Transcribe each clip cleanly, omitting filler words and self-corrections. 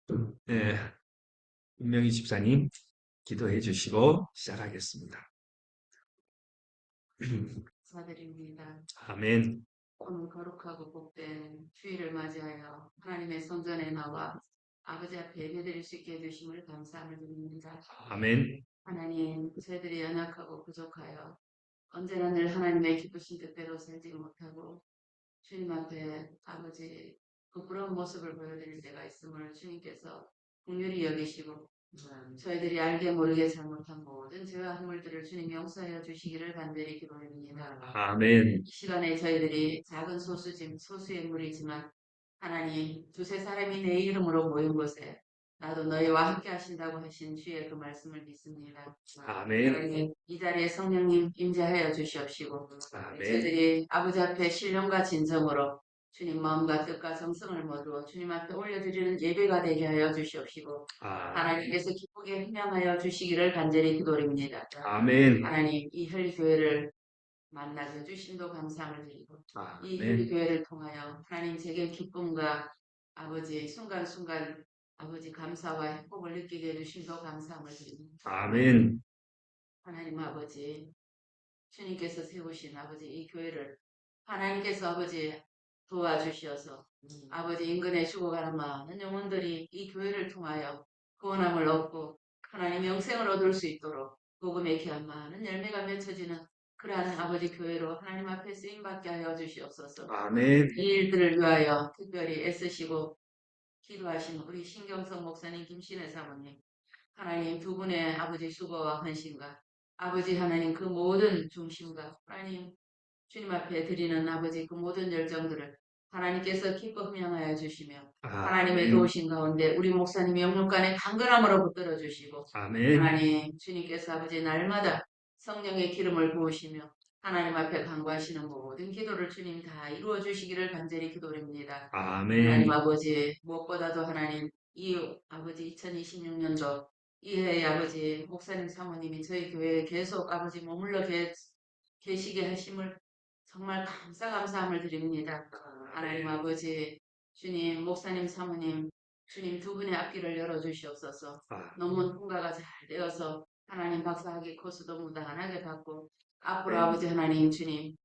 네, 윤명희 집사님 기도해 주시고 시작하겠습니다. 감사드립니다. 아멘. 오늘 거룩하고 복된 주일을 맞이하여 하나님의 성전에 나와 아버지 앞에 예배드릴 수 있게 해주심을 감사함을 드립니다. 아멘. 하나님, 저희들이 연약하고 부족하여 언제나 늘 하나님의 기쁘신 뜻대로 살지 못하고 주님 앞에 아버지 부끄러운 모습을 보여드릴 때가 있음을 주님께서 긍휼히 여기시고 저희들이 알게 모르게 잘못한 모든 죄와 허물들을 주님 용서하여 주시기를 간절히 기도합니다. 아멘. 이 시간에 저희들이 작은 소수의 무리지만 하나님 두세 사람이 내 이름으로 모인 곳에 나도 너희와 함께 하신다고 하신 주의 그 말씀을 믿습니다. 아멘. 이 자리에 성령님 임재하여 주시옵시고 아멘. 저희들이 아버지 앞에 신령과 진정으로 주님 마음과 뜻과 정성을 모두 주님 앞에 올려드리는 예배가 되게 하여 주시옵시고 하나님께서 기쁘게 희망하여 주시기를 간절히 기도드립니다. 아멘. 하나님 이 혈교회를 만나게 해주심도 감사함을 드리고 이 아멘. 교회를 통하여 하나님 제게 기쁨과 아버지 순간순간 아버지 감사와 행복을 느끼게 해주심도 감사함을 드립니다. 아멘. 하나님 아버지 주님께서 세우신 아버지 이 교회를 하나님께서 아버지 도와주시어서 아버지 인근에 죽어가는 많은 영혼들이 이 교회를 통하여 구원함을 얻고 하나님 영생을 얻을 수 있도록 복음의 귀한 많은 열매가 맺혀지는 그러한 아버지 교회로 하나님 앞에 쓰임받게 하여 주시옵소서. 아멘. 이 일들을 위하여 특별히 애쓰시고 기도하신 우리 신경성 목사님, 김신혜 사모님, 하나님 두 분의 아버지 수고와 헌신과 아버지 하나님 그 모든 중심과 하나님 주님 앞에 드리는 아버지 그 모든 열정들을 하나님께서 기뻐 흠양하여 주시며 하나님의 도우신 가운데 우리 목사님 영육간의 강건함으로 붙들어 주시고 아멘. 하나님 주님께서 아버지 날마다 성령의 기름을 부으시며 하나님 앞에 간구하시는 모든 기도를 주님 다 이루어 주시기를 간절히 기도드립니다. 아멘. 하나님 아버지 무엇보다도 하나님 이 아버지 2026년도 이해의 아버지 목사님 사모님이 저희 교회에 계속 아버지 머물러 계시게 하심을 정말 감사함을 드립니다. 하나님 아버지 주님 목사님 사모님 주님 두 분의 앞길을 열어주시옵소서. 논문 통과가 잘 되어서 하나님 박사학위 코스도 무난하게 받고 앞으로 아버지 하나님 주님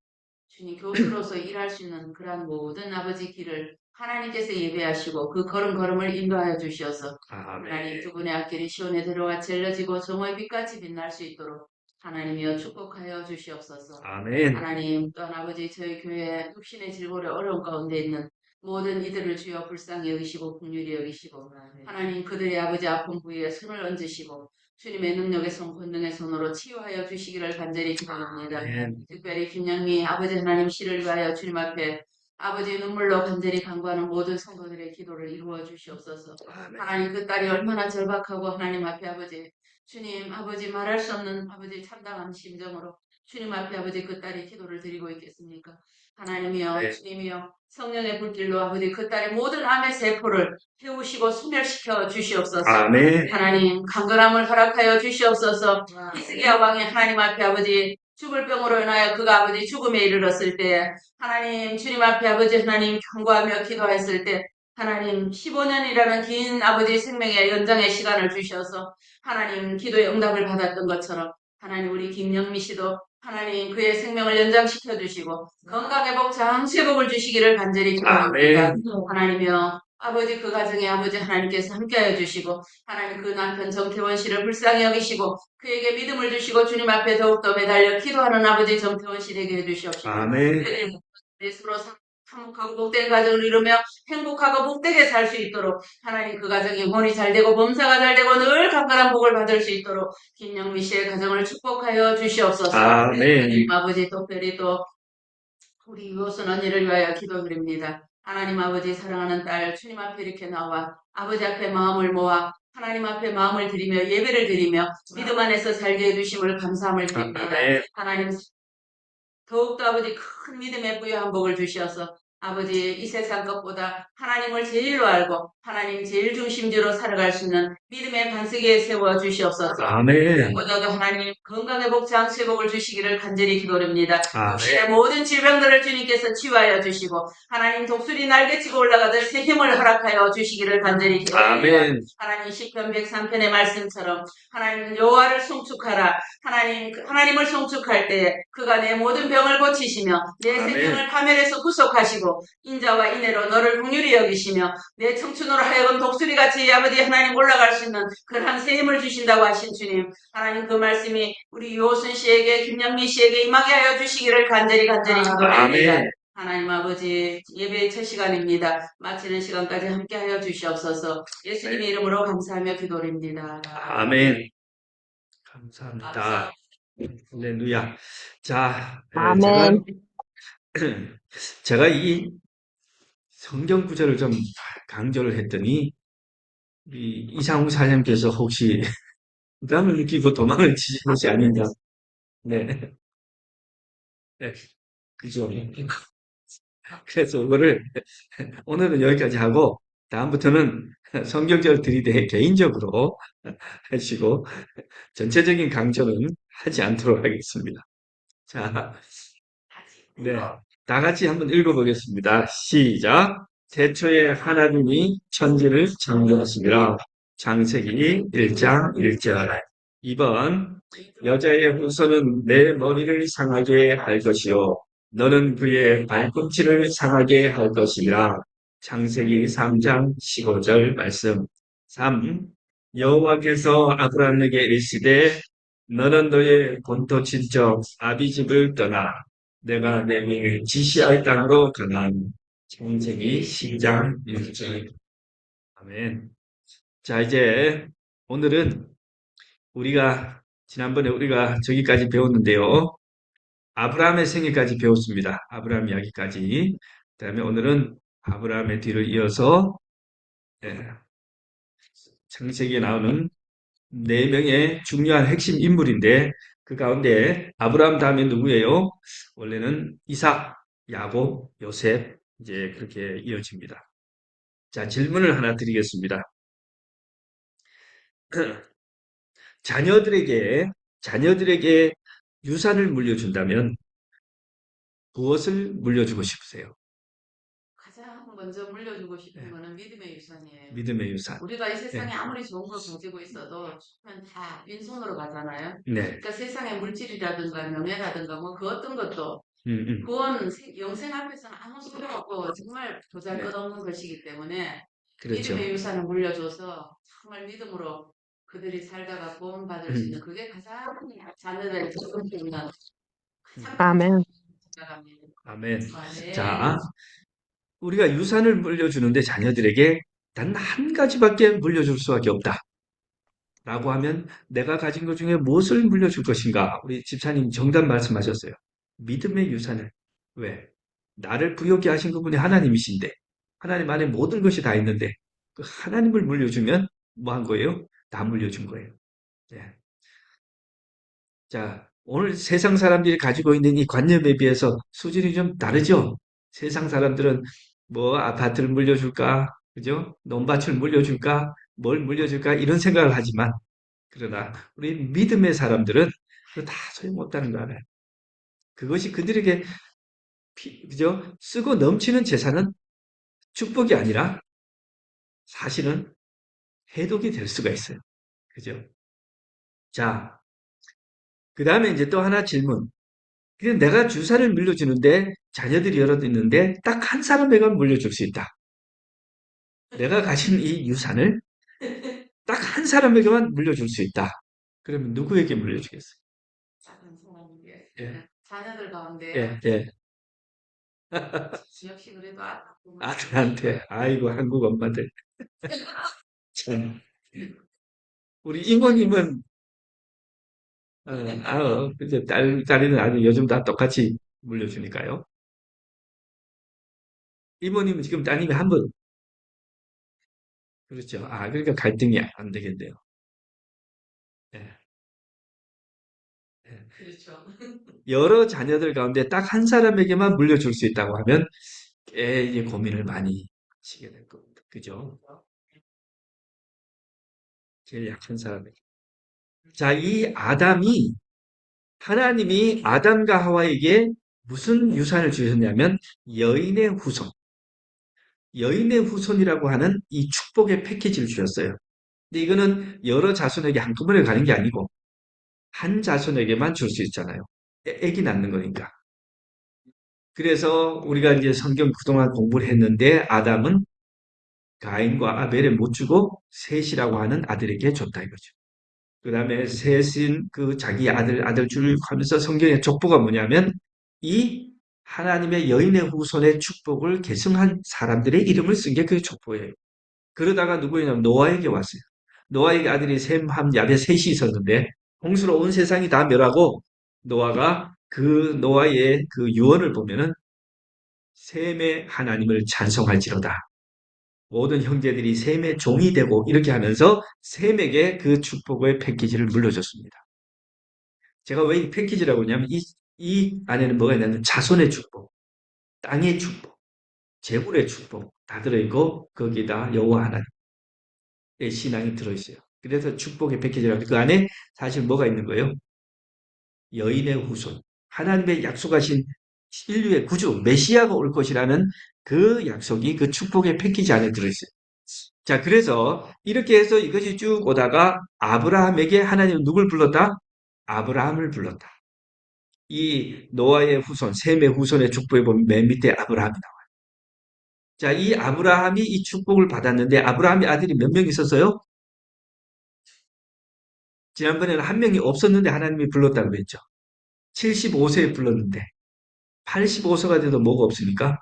교수로서 일할 수 있는 그러한 모든 아버지 길을 하나님께서 예배하시고 그 걸음걸음을 인도하여 주시어서 하나님 두 분의 앞길이 시온에 들어와 젤러지고 정오의 빛같이 빛날 수 있도록 하나님이여 축복하여 주시옵소서. 아멘. 하나님 또한 아버지 저희 교회 육신의 질고를 어려운 가운데 있는 모든 이들을 주여 불쌍히 여기시고 긍휼히 여기시고 하나님 그들의 아버지 아픈 부위에 손을 얹으시고 주님의 능력의 손, 권능의 손으로 치유하여 주시기를 간절히 기도합니다. 특별히 김영미 아버지 하나님 씨를 위하여 주님 앞에 아버지 눈물로 간절히 간구하는 모든 성도들의 기도를 이루어 주시옵소서. 하나님 그 딸이 얼마나 절박하고 하나님 앞에 아버지 주님 아버지 말할 수 없는 아버지 참담한 심정으로 주님 앞에 아버지 그 딸이 기도를 드리고 있겠습니까? 하나님이여 주님이여 성령의 불길로 아버지 그 딸의 모든 암의 세포를 태우시고 소멸시켜 주시옵소서. 아멘. 하나님 강건함을 허락하여 주시옵소서. 히스기야 왕이 하나님 앞에 아버지 죽을 병으로 인하여 그가 아버지 죽음에 이르렀을 때 하나님 주님 앞에 아버지 하나님 경고하며 기도했을 때 하나님 15년이라는 긴 아버지 생명의 연장의 시간을 주셔서 하나님 기도의 응답을 받았던 것처럼 하나님 우리 김영미 씨도 하나님 그의 생명을 연장시켜 주시고 건강회복 장수회복을 주시기를 간절히 기도합니다. 하나님이여 아버지 그 가정에 아버지 하나님께서 함께하여 주시고 하나님 그 남편 정태원 씨를 불쌍히 여기시고 그에게 믿음을 주시고 주님 앞에 더욱더 매달려 기도하는 아버지 정태원 씨 되게 해주시옵시고 아멘. 예수로 화목하고 복된 가정을 이루며 행복하고 복되게 살 수 있도록 하나님 그 가정이 혼이 잘 되고 범사가 잘 되고 늘 강건한 복을 받을 수 있도록 김영미 씨의 가정을 축복하여 주시옵소서. 아멘. 아버지 특별히 또 우리 유호선 언니를 위하여 기도드립니다. 하나님 아버지 사랑하는 딸 주님 앞에 이렇게 나와 아버지 앞에 마음을 모아 하나님 앞에 마음을 드리며 예배를 드리며 믿음 안에서 살게 해주심을 감사함을 드립니다. 하나님 더욱더 아버지 큰 믿음의 부유한 복을 주셔서 아버지 이 세상 것보다 하나님을 제일로 알고 하나님 제일 중심지로 살아갈 수 있는 믿음의 반석에 세워 주시옵소서. 아멘. 무엇보다도 하나님 건강의 복, 장수의 복을 주시기를 간절히 기도합니다. 아멘. 육신의 모든 질병들을 주님께서 치유하여 주시고 하나님 독수리 날개치고 올라가듯 새 힘을 허락하여 주시기를 간절히 기도합니다. 아멘. 하나님 시편 103편의 말씀처럼 하나님 여호와를 송축하라. 하나님을 송축할 때 그가 내 모든 병을 고치시며 내 아멘. 생명을 파멸에서 구속하시고 인자와 인애로 너를 긍휼히 여기시며 내 청춘으로 하여금 독수리같이 아버지 하나님 올라갈 수 있는 그러한 새 힘을 주신다고 하신 주님, 하나님 그 말씀이 우리 유호순 씨에게 김영미 씨에게 임하게 하여 주시기를 간절히 기도합니다. 아멘. 하나님 아버지 예배의 첫 시간입니다. 마치는 시간까지 함께하여 주시옵소서. 예수님의 이름으로 감사하며 기도드립니다. 아멘. 감사합니다. 할렐루야. 자, 아멘. 제가 이 성경 구절을 좀 강조를 했더니 이상우 사장님께서 혹시 부담을 느끼고 도망을 치신 것이 아닌가. 네. 네. 그죠. 그래서 그거를 오늘은 여기까지 하고 다음부터는 성경절 들이대 개인적으로 하시고 전체적인 강조는 하지 않도록 하겠습니다. 자, 네. 다 같이 한번 읽어보겠습니다. 시작. 태초에 하나님이 천지를 창조하시니라. 창세기 1장 1절. 2번. 여자의 후손은 내 머리를 상하게 할 것이요. 너는 그의 발꿈치를 상하게 할 것이니라. 창세기 3장 15절 말씀. 3. 여호와께서 아브라함에게 이르시되 너는 너의 본토 친척 아비집을 떠나 내가 내게 지시할 땅으로 가나안. 창세기 10장 1절. 아멘. 자, 이제 오늘은 지난번에 우리가 저기까지 배웠는데요. 아브라함의 생애까지 배웠습니다. 아브라함 이야기까지. 그다음에 오늘은 아브라함의 뒤를 이어서 예, 창세기에 나오는 네 명의 중요한 핵심 인물인데 그 가운데 아브라함 다음에 누구예요? 원래는 이삭, 야곱, 요셉 이제 그렇게 이어집니다. 자, 질문을 하나 드리겠습니다. 자녀들에게 유산을 물려준다면 무엇을 물려주고 싶으세요? 가장 먼저 물려주고 싶은 거는 믿음의 유산이에요. 믿음의 유산. 우리가 이 세상에 아무리 좋은 걸 가지고 있어도 죽으면 다 빈손으로 가잖아요. 네. 그러니까 세상의 물질이라든가 명예라든가 뭐 그 어떤 것도 음. 영생 앞에서는 아무 소용없고 정말 보잘것없는 것이기 때문에 그렇죠. 믿음의 유산을 물려줘서 정말 믿음으로 그들이 살다가 구원받을 수 있는 그게 가장 자녀들의 기쁨이 있는 가장 아멘. 생각합니다. 아멘. 네. 자, 우리가 유산을 물려주는데 자녀들에게 단 한 가지밖에 물려줄 수밖에 없다. 라고 하면 내가 가진 것 중에 무엇을 물려줄 것인가? 우리 집사님 정답 말씀하셨어요. 믿음의 유산을. 왜? 나를 부여케 하신 그분이 하나님이신데 하나님 안에 모든 것이 다 있는데 그 하나님을 물려주면 뭐 한 거예요? 다 물려준 거예요. 네. 자, 오늘 세상 사람들이 가지고 있는 이 관념에 비해서 수준이 좀 다르죠? 세상 사람들은 뭐 아파트를 물려줄까? 그죠? 논밭을 물려줄까? 뭘 물려줄까? 이런 생각을 하지만 그러나 우리 믿음의 사람들은 그거 다 소용없다는 거 알아요. 그것이 그들에게 그죠? 쓰고 넘치는 재산은 축복이 아니라 사실은 해독이 될 수가 있어요. 그죠? 자, 그 다음에 이제 또 하나 질문. 그냥 내가 주사를 물려주는데 자녀들이 여러 있는데 딱 한 사람에게만 물려줄 수 있다. 내가 가진 이 유산을 딱 한 사람에게만 물려줄 수 있다. 그러면 누구에게 물려주겠어요? 작은 소원이게 예, 자녀들 가운데 예, 예. 역시 그래도 아들한테, 아이고, 한국 엄마들. 참. 우리 이모님은, 그죠. 딸이는 아니, 요즘 다 똑같이 물려주니까요. 이모님은 지금 따님이 한 분. 그렇죠. 그러니까 갈등이 안 되겠네요. 예, 예. 그렇죠. 여러 자녀들 가운데 딱 한 사람에게만 물려줄 수 있다고 하면 꽤 이제 고민을 많이 하시게 될 겁니다. 그죠? 제일 약한 사람에게. 자, 이 아담이 하나님이 아담과 하와에게 무슨 유산을 주셨냐면 여인의 후손, 여인의 후손이라고 하는 이 축복의 패키지를 주셨어요. 근데 이거는 여러 자손에게 한꺼번에 가는 게 아니고 한 자손에게만 줄 수 있잖아요. 애기 낳는 거니까. 그래서 우리가 이제 성경 그동안 공부를 했는데 아담은 가인과 아벨에 못 주고 셋이라고 하는 아들에게 줬다 이거죠. 그 다음에 셋인 그 자기 아들 줄 하면서 성경의 족보가 뭐냐면 이 하나님의 여인의 후손의 축복을 계승한 사람들의 이름을 쓴 게 그 족보예요. 그러다가 누구냐면 노아에게 왔어요. 노아에게 아들이 셈, 함, 야벳 셋이 있었는데 홍수로 온 세상이 다 멸하고 노아가 그 노아의 그 유언을 보면은 셈의 하나님을 찬송할지로다. 모든 형제들이 셈의 종이 되고 이렇게 하면서 셈에게 그 축복의 패키지를 물려줬습니다. 제가 왜 이 패키지라고 하냐면 이 안에는 뭐가 있냐면 자손의 축복, 땅의 축복, 재물의 축복 다 들어있고 거기다 여호와 하나님의 신앙이 들어있어요. 그래서 축복의 패키지라고 그 안에 사실 뭐가 있는 거예요? 여인의 후손, 하나님의 약속하신 인류의 구주, 메시아가 올 것이라는 그 약속이 그 축복의 패키지 안에 들어있어요. 자, 그래서 이렇게 해서 이것이 쭉 오다가 아브라함에게 하나님은 누굴 불렀다? 아브라함을 불렀다. 이 노아의 후손, 셈의 후손의 축복에 보면 맨 밑에 아브라함이 나와요. 자, 이 아브라함이 이 축복을 받았는데 아브라함의 아들이 몇 명 있었어요? 지난번에는 한 명이 없었는데 하나님이 불렀다고 그랬죠. 75세에 불렀는데 85세가 돼도 뭐가 없습니까?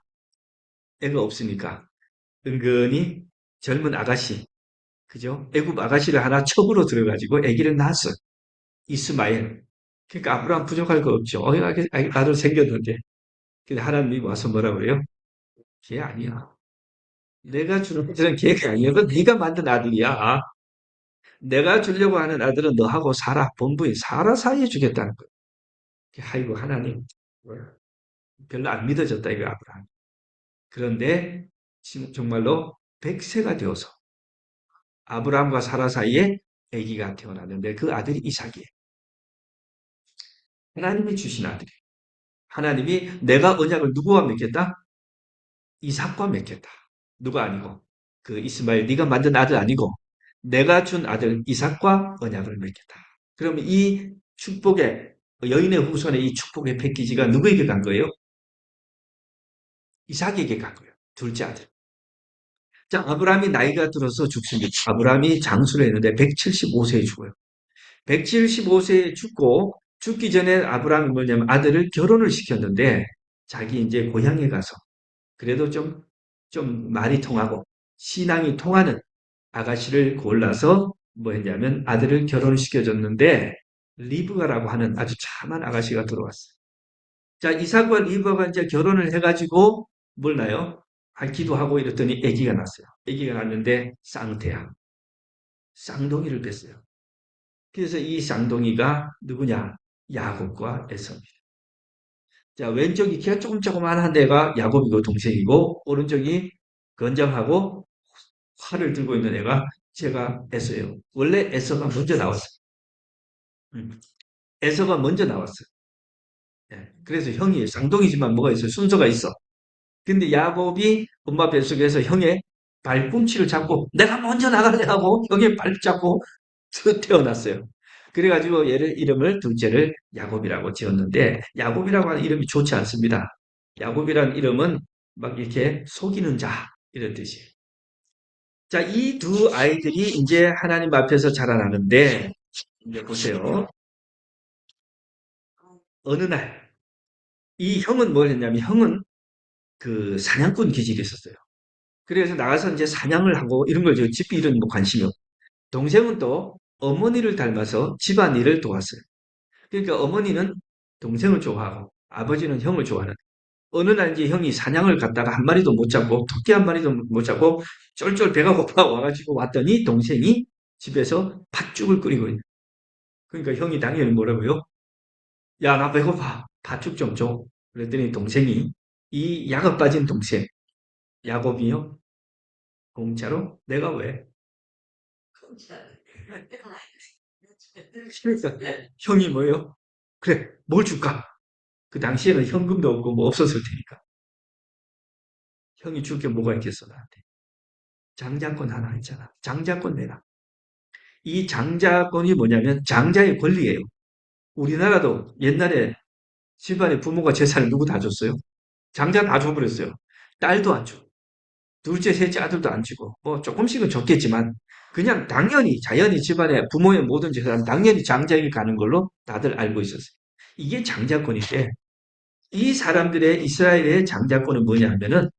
애가 없으니까 은근히 젊은 아가씨, 그죠? 애굽 아가씨를 하나 첩으로 들어가지고 아기를 낳았어요. 이스마엘. 그러니까 아브라함 부족할 거 없죠. 아들 생겼는데. 근데 하나님이 와서 뭐라 그래요? 걔 아니야. 내가 주는 아들은 걔가 아니야. 그건 네가 만든 아들이야. 내가 주려고 하는 아들은 너하고 사라, 본부인 사라 사이에 주겠다는 거예요. 아이고, 하나님. 별로 안 믿어졌다, 이거 아브라함. 그런데 정말로 100세가 되어서 아브라함과 사라 사이에 아기가 태어났는데 그 아들이 이삭이에요. 하나님이 주신 아들이에요. 하나님이 내가 언약을 누구와 맺겠다? 이삭과 맺겠다. 누가 아니고 그 이스마엘 네가 만든 아들 아니고 내가 준 아들 이삭과 언약을 맺겠다. 그러면 이 축복의 여인의 후손의 이 축복의 패키지가 누구에게 간 거예요? 이삭에게 간 거예요. 둘째 아들. 자, 아브라함이 나이가 들어서 죽습니다. 아브라함이 장수를 했는데 175세에 죽어요. 175세에 죽고 죽기 전에 아브라함이 뭐냐면 아들을 결혼을 시켰는데 자기 이제 고향에 가서 그래도 좀 말이 통하고 신앙이 통하는 아가씨를 골라서 뭐 했냐면 아들을 결혼시켜줬는데 리브가라고 하는 아주 참한 아가씨가 들어왔어요. 자, 이삭과 리브가가 이제 결혼을 해가지고 뭘 나요? 기도하고 이랬더니 아기가 났어요. 아기가 났는데 쌍태야. 쌍둥이를 뺐어요. 그래서 이 쌍둥이가 누구냐? 야곱과 에서입니다. 자, 왼쪽이 키가 조그만한 데가 야곱이고 동생이고 오른쪽이 건장하고 활을 들고 있는 애가 제가 에서예요. 원래 에서가 먼저 나왔어요. 음, 에서가 먼저 나왔어요. 예, 그래서 형이 쌍둥이지만 뭐가 있어요? 순서가 있어. 근데 야곱이 엄마 뱃속에서 형의 발꿈치를 잡고 내가 먼저 나갈래 하고 형의 발 잡고 태어났어요. 그래가지고 얘를 이름을 둘째를 야곱이라고 지었는데 야곱이라고 하는 이름이 좋지 않습니다. 야곱이라는 이름은 막 이렇게 속이는 자 이런 뜻이에요. 자, 이 두 아이들이 이제 하나님 앞에서 자라나는데 이제 보세요. 어느 날 이 형은 뭘 했냐면 형은 그 사냥꾼 기질이 있었어요. 그래서 나가서 이제 사냥을 하고 이런 걸 집이 이런 뭐 관심이 없고 동생은 또 어머니를 닮아서 집안일을 도왔어요. 그러니까 어머니는 동생을 좋아하고 아버지는 형을 좋아하는. 어느 날 이제 형이 사냥을 갔다가 한 마리도 못 잡고 토끼 한 마리도 못 잡고 쫄쫄 배가 고파 와가지고 왔더니 동생이 집에서 팥죽을 끓이고 있는. 그러니까 형이 당연히 뭐라고요? 야, 나 배고파. 팥죽 좀 줘. 그랬더니 동생이 이 약업 빠진 동생, 야곱이요? 공짜로? 내가 왜? 그러니까 형이 뭐예요? 그래, 뭘 줄까? 그 당시에는 현금도 없고 뭐 없었을 테니까. 형이 줄 게 뭐가 있겠어, 나한테. 장자권 하나 있잖아. 장자권 내라. 이 장자권이 뭐냐면 장자의 권리예요. 우리나라도 옛날에 집안에 부모가 재산을 누구 다 줬어요? 장자 다 줘버렸어요. 딸도 안 줘. 둘째, 셋째 아들도 안 주고, 뭐 조금씩은 줬겠지만, 그냥 당연히, 자연히 집안에 부모의 모든 재산은 당연히 장자에게 가는 걸로 다들 알고 있었어요. 이게 장자권인데, 이 사람들의 이스라엘의 장자권은 뭐냐 하면은,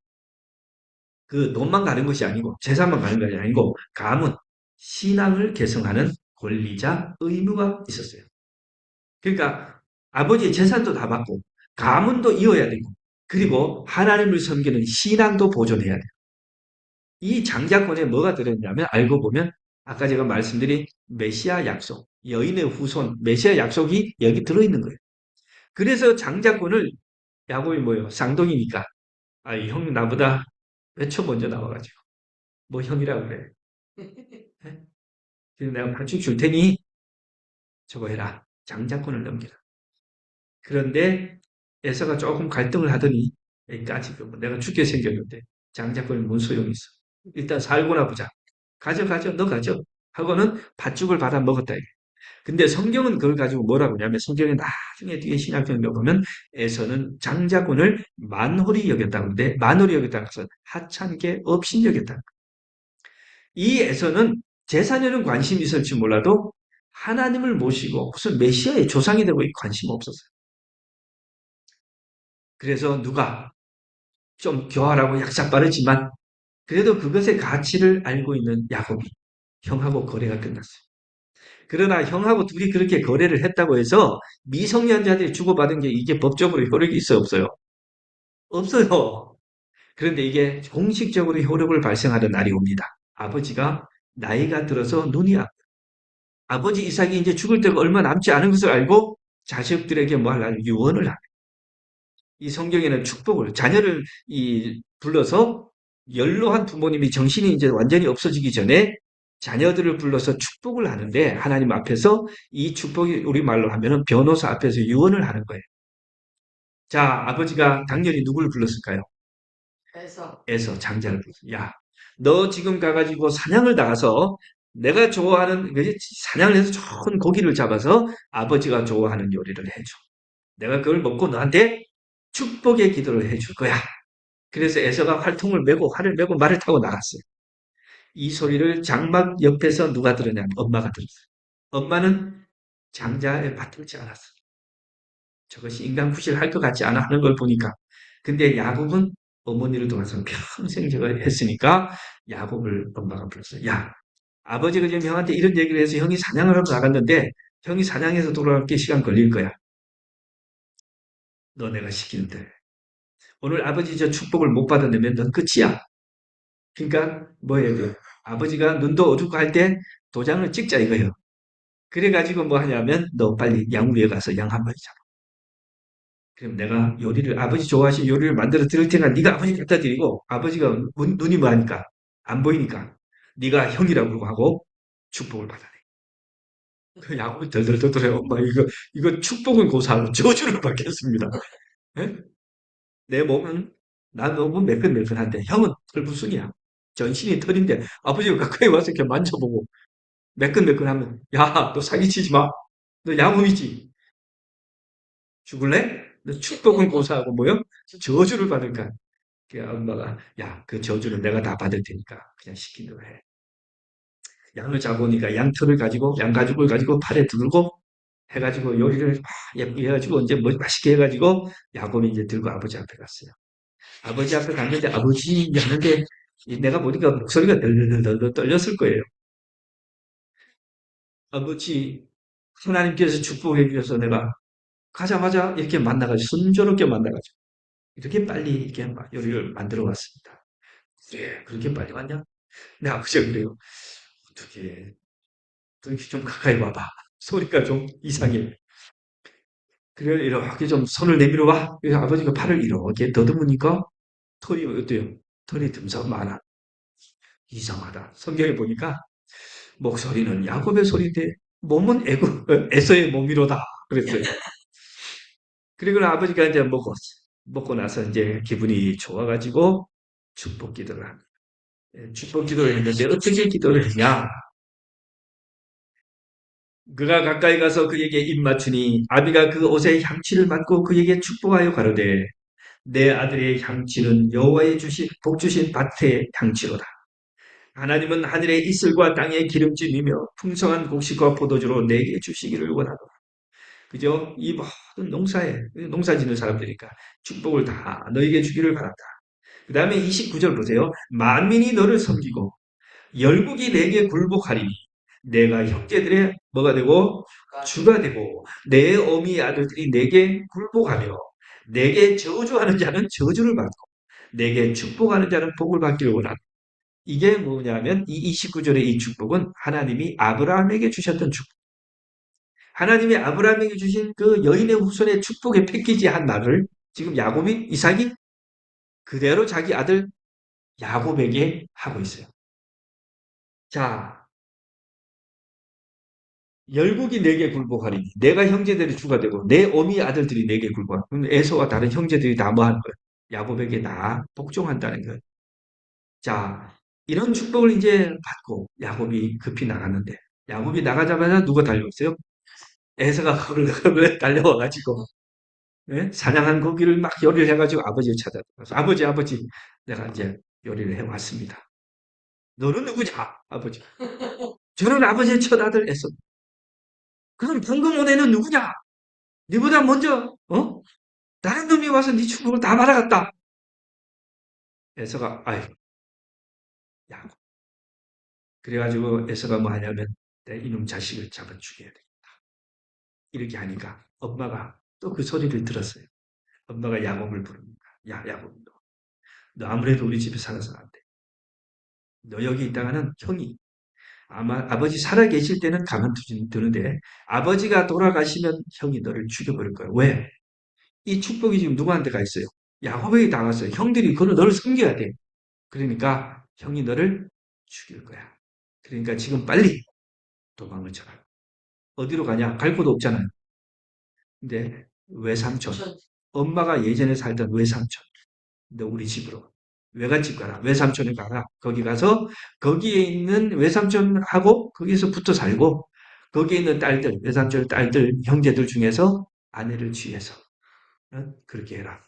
그 돈만 가는 것이 아니고, 재산만 가는 것이 아니고, 가문, 신앙을 계승하는 권리자 의무가 있었어요. 그러니까 아버지의 재산도 다 받고, 가문도 이어야 되고, 그리고 하나님을 섬기는 신앙도 보존해야 돼요. 이 장자권에 뭐가 들었냐면 알고 보면 아까 제가 말씀드린 메시아 약속, 여인의 후손, 메시아 약속이 여기 들어있는 거예요. 그래서 장자권을 야곱이 뭐예요? 쌍둥이니까 아, 이 형 나보다 몇 초 먼저 나와가지고 뭐 형이라고 그래. 예? 그래서 내가 반씩 줄 테니 저거 해라. 장자권을 넘기라. 그런데 에서가 조금 갈등을 하더니 여기까지 내가 죽게 생겼는데 장자권이 뭔 소용이 있어. 일단 살고나 보자. 가져, 너 가져. 하고는 팥죽을 받아 먹었다. 근데 성경은 그걸 가지고 뭐라고 하냐면 성경에 나중에 뒤에 신약성에 보면 에서는 장자권을 만홀히 여겼다고 하는데 만홀히 여겼다는 것은 하찮게 없인 여겼다. 이 에서는 재산에는 관심이 있을지 몰라도 하나님을 모시고 무슨 메시아의 조상이 되고 관심 없었어요. 그래서 누가 좀 교활하고 약삭 빠르지만 그래도 그것의 가치를 알고 있는 야곱이 형하고 거래가 끝났어요. 그러나 형하고 둘이 그렇게 거래를 했다고 해서 미성년자들이 주고받은 게 이게 법적으로 효력이 있어요, 없어요? 없어요. 그런데 이게 공식적으로 효력을 발생하는 날이 옵니다. 아버지가 나이가 들어서 눈이 아버지 이삭이 이제 죽을 때가 얼마 남지 않은 것을 알고 자식들에게 뭐 하려고 유언을 합니다. 이 성경에는 축복을 자녀를 불러서 연로한 부모님이 정신이 이제 완전히 없어지기 전에 자녀들을 불러서 축복을 하는데 하나님 앞에서 이 축복이 우리말로 하면은 변호사 앞에서 유언을 하는 거예요. 자, 아버지가 당연히 누구를 불렀을까요? 그래서 에서 장자를 불렀어요. 야, 너 지금 가가지고 사냥을 나가서 내가 좋아하는 사냥을 해서 좋은 고기를 잡아서 아버지가 좋아하는 요리를 해줘. 내가 그걸 먹고 너한테 축복의 기도를 해줄 거야. 그래서 에서가 활통을 메고 활을 메고 말을 타고 나갔어요. 이 소리를 장막 옆에서 누가 들었냐면 엄마가 들었어요. 엄마는 장자에 받들지 않았어요. 저것이 인간 구실할 것 같지 않아 하는 걸 보니까. 근데 야곱은 어머니를 도와서 평생 저걸 했으니까 야곱을 엄마가 불렀어요. 야, 아버지가 지금 형한테 이런 얘기를 해서 형이 사냥을 하러 나갔는데 형이 사냥해서 돌아올 게 시간 걸릴 거야. 너 내가 시키는 대로. 오늘 아버지 저 축복을 못 받아내면 넌 끝이야. 그러니까 뭐 해야 돼? 아버지가 눈도 어둡고 할 때 도장을 찍자 이거예요. 그래가지고 뭐 하냐면 너 빨리 양위에 가서 양 한 마리 잡아. 그럼 내가 요리를 아버지 좋아하시는 요리를 만들어 드릴 테니까 네가 아버지 갖다 드리고 아버지가 눈이 뭐하니까 안 보이니까 네가 형이라고 하고 축복을 받아내. 그 야곱이 덜덜덜덜해. 엄마 이거 축복은 고사하고 저주를 받겠습니다. 예? 내 몸은 나 너무 매끈매끈한데 형은 털부순이야. 전신이 털인데 아버지가 가까이 와서 이렇게 만져보고 매끈매끈하면 야, 너 사기치지 마. 너 야곱이지. 죽을래? 너 축복은 고사하고 뭐요? 저주를 받을까? 그 엄마가 야, 그 저주는 내가 다 받을 테니까 그냥 시킨 대로 해. 양을 잡으니까 양털을 가지고 양가죽을 가지고 팔에 두르고 해가지고 요리를 막 예쁘게 해가지고 이제 뭐 맛있게 해가지고 야곱이 이제 들고 아버지 앞에 갔어요. 아버지 앞에 갔는데 아버지 하는데 내가 보니까 목소리가 덜덜덜 떨렸을 거예요. 아버지 하나님께서 축복해 주셔서 내가 가자마자 이렇게 만나가지고 순조롭게 만나가지고 이렇게 빨리 이렇게 요리를 만들어 왔습니다. 그래 그렇게 빨리 왔냐? 네 아버지가 그래요. 어떻게 좀 가까이 와봐. 소리가 좀 이상해. 그래, 이렇게 좀 손을 내밀어 봐. 그래서 아버지가 팔을 이렇게 더듬으니까 털이 어때요? 털이 듬성 많아. 이상하다. 성경에 보니까 목소리는 야곱의 소리인데 몸은 에서의 몸이로다. 그랬어요. 그리고 아버지가 이제 먹고 나서 이제 기분이 좋아가지고 축복 기도를 합니다. 축복 기도를 했는데 어떻게 기도를 했냐? 그가 가까이 가서 그에게 입 맞추니 아비가 그 옷에 향취를 맡고 그에게 축복하여 가로되 내 아들의 향취는 여호와의 주신 복 주신 밭의 향취로다. 하나님은 하늘의 이슬과 땅의 기름짐이며 풍성한 곡식과 포도주로 내게 주시기를 원하노라. 그죠? 이 모든 농사 짓는 사람들이니까 축복을 다 너에게 주기를 바란다. 그 다음에 29절 보세요. 만민이 너를 섬기고 열국이 내게 굴복하리니 내가 형제들의 뭐가 되고 주가 되고 내 어미 아들들이 내게 굴복하며 내게 저주하는 자는 저주를 받고 내게 축복하는 자는 복을 받기를 원한다. 이게 뭐냐면 이 29절의 이 축복은 하나님이 아브라함에게 주셨던 축복. 하나님이 아브라함에게 주신 그 여인의 후손의 축복의 패키지 한 말을 지금 이삭이 그대로 자기 아들 야곱에게 하고 있어요. 자, 열국이 내게 굴복하리니 내가 형제들이 주가 되고 내 어미 아들들이 내게 굴복하고 그럼 에서와 다른 형제들이 다 뭐 하는 거예요? 야곱에게 다 복종한다는 거예요. 자, 이런 축복을 이제 받고 야곱이 급히 나갔는데 야곱이 나가자마자 누가 달려왔어요? 에서가 그걸 달려와가지고 예? 사냥한 고기를 막 요리를 해가지고 아버지를 찾아서 아버지 내가 이제 요리를 해왔습니다. 너는 누구냐? 아버지. 저는 아버지의 첫 아들 에서. 그럼 방금 온 애는 누구냐? 네보다 먼저 다른 놈이 와서 네 축복을 다 말아갔다. 에서가 아이 야 그래가지고 에서가 뭐 하냐면 내 이놈 자식을 잡아 죽여야 돼. 이렇게 하니까 엄마가 또 그 소리를 들었어요. 엄마가 야곱을 부릅니다. 야 야곱 너 아무래도 우리 집에 살아서는 안 돼. 너 여기 있다가는 형이 아마 아버지 살아 계실 때는 가만두는데 아버지가 돌아가시면 형이 너를 죽여버릴 거야. 왜? 이 축복이 지금 누구한테 가 있어요? 야곱에게 당했어요. 형들이 그걸 너를 섬겨야 돼. 그러니까 형이 너를 죽일 거야. 그러니까 지금 빨리 도망을 쳐라. 어디로 가냐? 갈 곳도 없잖아요. 근데 외삼촌, 엄마가 예전에 살던 외삼촌, 너 우리 집으로 외갓집 가라. 외삼촌에 가라. 거기 가서 거기에 있는 외삼촌하고 거기서 붙어 살고 거기에 있는 딸들, 외삼촌 딸들, 형제들 중에서 아내를 취해서 그렇게 해라.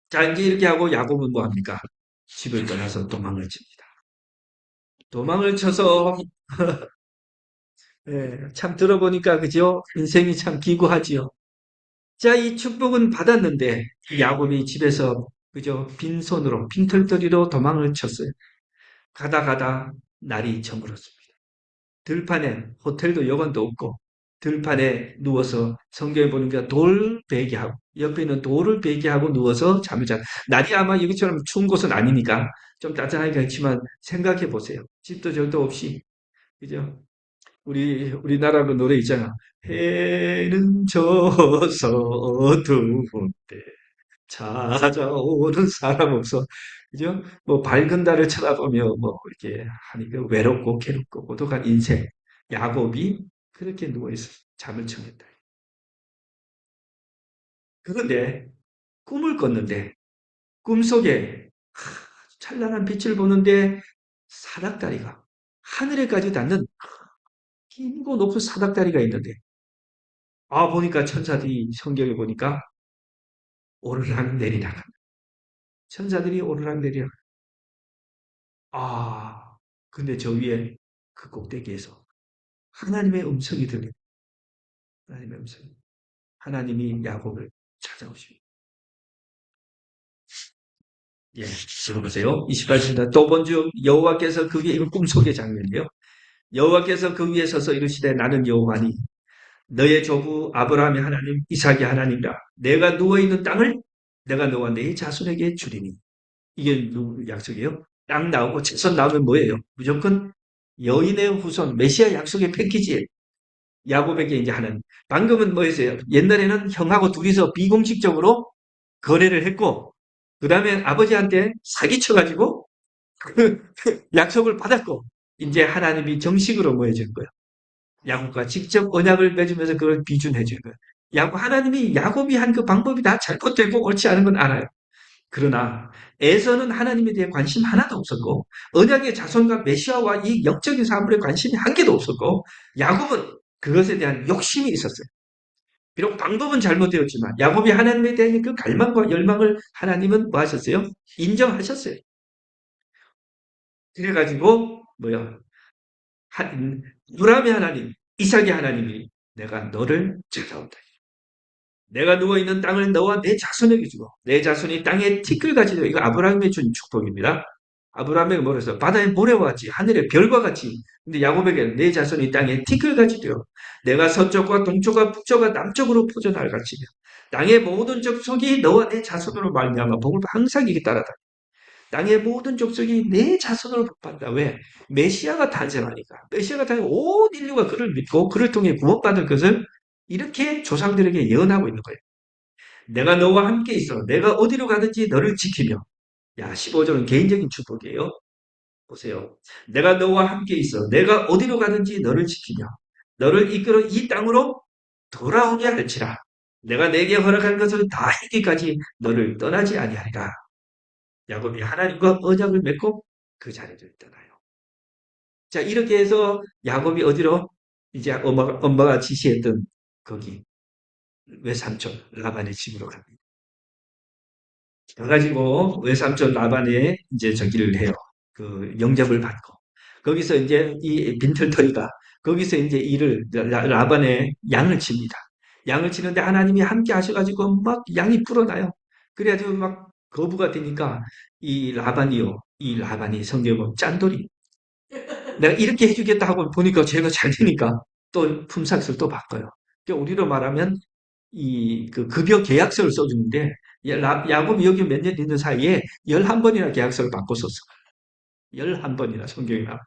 자, 이제 이렇게 하고 야곱은 뭐 합니까? 집을 떠나서 도망을 칩니다. 도망을 쳐서 참 들어보니까 그죠? 인생이 참 기구하지요. 자, 이 축복은 받았는데 야곱이 집에서 그죠? 빈손으로 빈털터리로 도망을 쳤어요. 가다 가다 날이 저물었습니다. 들판에 호텔도 여관도 없고 들판에 누워서 성경에 보니까 돌 베개하고 옆에 있는 돌을 베개하고 누워서 잠을 자. 날이 아마 여기처럼 추운 곳은 아니니까 좀 따뜻하게 했지만 생각해 보세요. 집도 절도 없이 그죠? 우리나라로 노래 있잖아. 해는 져서 어두운데 찾아오는 사람 없어. 그죠? 뭐 밝은 달을 쳐다보며 뭐 이렇게 하니까 외롭고 괴롭고 고독한 인생. 야곱이 그렇게 누워있어 잠을 청했다. 그런데 꿈을 꿨는데 꿈속에 찬란한 빛을 보는데 사닥다리가 하늘에까지 닿는 길고 높은 사닥다리가 있는데 보니까 천사들이 성경에 보니까 오르락 내리락 천사들이 오르락 내리락 근데 저 위에 그 꼭대기에서 하나님의 음성이 들려요. 하나님의 음성이. 하나님이 야곱을 찾아오십니다. 예, 들어보세요. 28절입니다. 또 본즉 여호와께서 그 위에 이건 꿈속의 장면이에요. 여호와께서 그 위에 서서 이르시되 나는 여호와니 너의 조부 아브라함의 하나님 이삭의 하나님이라 내가 누워있는 땅을 내가 너와 네 자손에게 주리니 이게 누구 약속이에요? 땅 나오고 채선 나오면 뭐예요? 무조건 여인의 후손 메시아 약속의 패키지예요. 야곱에게 이제 하는, 방금은 뭐였어요? 옛날에는 형하고 둘이서 비공식적으로 거래를 했고, 그 다음에 아버지한테 사기쳐가지고 그 약속을 받았고, 이제 하나님이 정식으로 뭐 해준 거예요? 야곱과 직접 언약을 맺으면서 그걸 비준해 준 거예요. 하나님이 야곱이 한 그 방법이 다 잘못되고 옳지 않은 건 알아요. 그러나 에서는 하나님에 대해 관심 하나도 없었고 언약의 자손과 메시아와 이 영적인 사물에 관심이 한 개도 없었고 야곱은 그것에 대한 욕심이 있었어요. 비록 방법은 잘못되었지만 야곱이 하나님에 대한 그 갈망과 열망을 하나님은 뭐 하셨어요? 인정하셨어요. 그래가지고 뭐야? 아브라함의 하나님, 이삭의 하나님이 내가 너를 찾아온다. 내가 누워있는 땅을 너와 내 자손에게 주고 내 자손이 땅에 티끌같이 되어 이거 아브라함의 준 축복입니다. 아브라함에게 뭐랬어? 바다의 모래와 같이 하늘의 별과 같이 근데 야곱에게 내 자손이 땅에 티끌같이 되어 내가 서쪽과 동쪽과 북쪽과 남쪽으로 퍼져나갈 같이 땅의 모든 족속이 너와 내 자손으로 말미암아 복을 항상 이게 따라다. 땅의 모든 족속이 내 자손으로 복받는다. 왜? 메시아가 탄생하니까. 메시아가 탄생 온 인류가 그를 믿고 그를 통해 구원받을 것을 이렇게 조상들에게 예언하고 있는 거예요. 내가 너와 함께 있어. 내가 어디로 가든지 너를 지키며. 야, 15절은 개인적인 축복이에요. 보세요. 내가 너와 함께 있어. 내가 어디로 가든지 너를 지키며. 너를 이끌어 이 땅으로 돌아오게 할지라. 내가 내게 허락한 것을 다 이기까지 너를 떠나지 아니하리라. 야곱이 하나님과 언약을 맺고 그 자리를 떠나요. 자, 이렇게 해서 야곱이 어디로 이제 엄마가 지시했던 거기 외삼촌 라반의 집으로 갑니다. 가가지고 외삼촌 라반의 이제 저기를 해요. 그 영접을 받고 거기서 이제 이 빈털터리가 거기서 이제 이를 라반의 양을 칩니다. 양을 치는데 하나님이 함께 하셔가지고 막 양이 불어나요. 그래가지고 막 거부가 되니까 이 라반이 성경에 보면 짠돌이. 내가 이렇게 해주겠다 하고 보니까 제가 잘 되니까 또 품삯을 또 바꿔요. 그러니까 우리로 말하면 그 급여 계약서를 써주는데 야곱이 여기 몇 년 있는 사이에 11번이나 계약서를 바꿨었어. 11번이나 성경에 나와.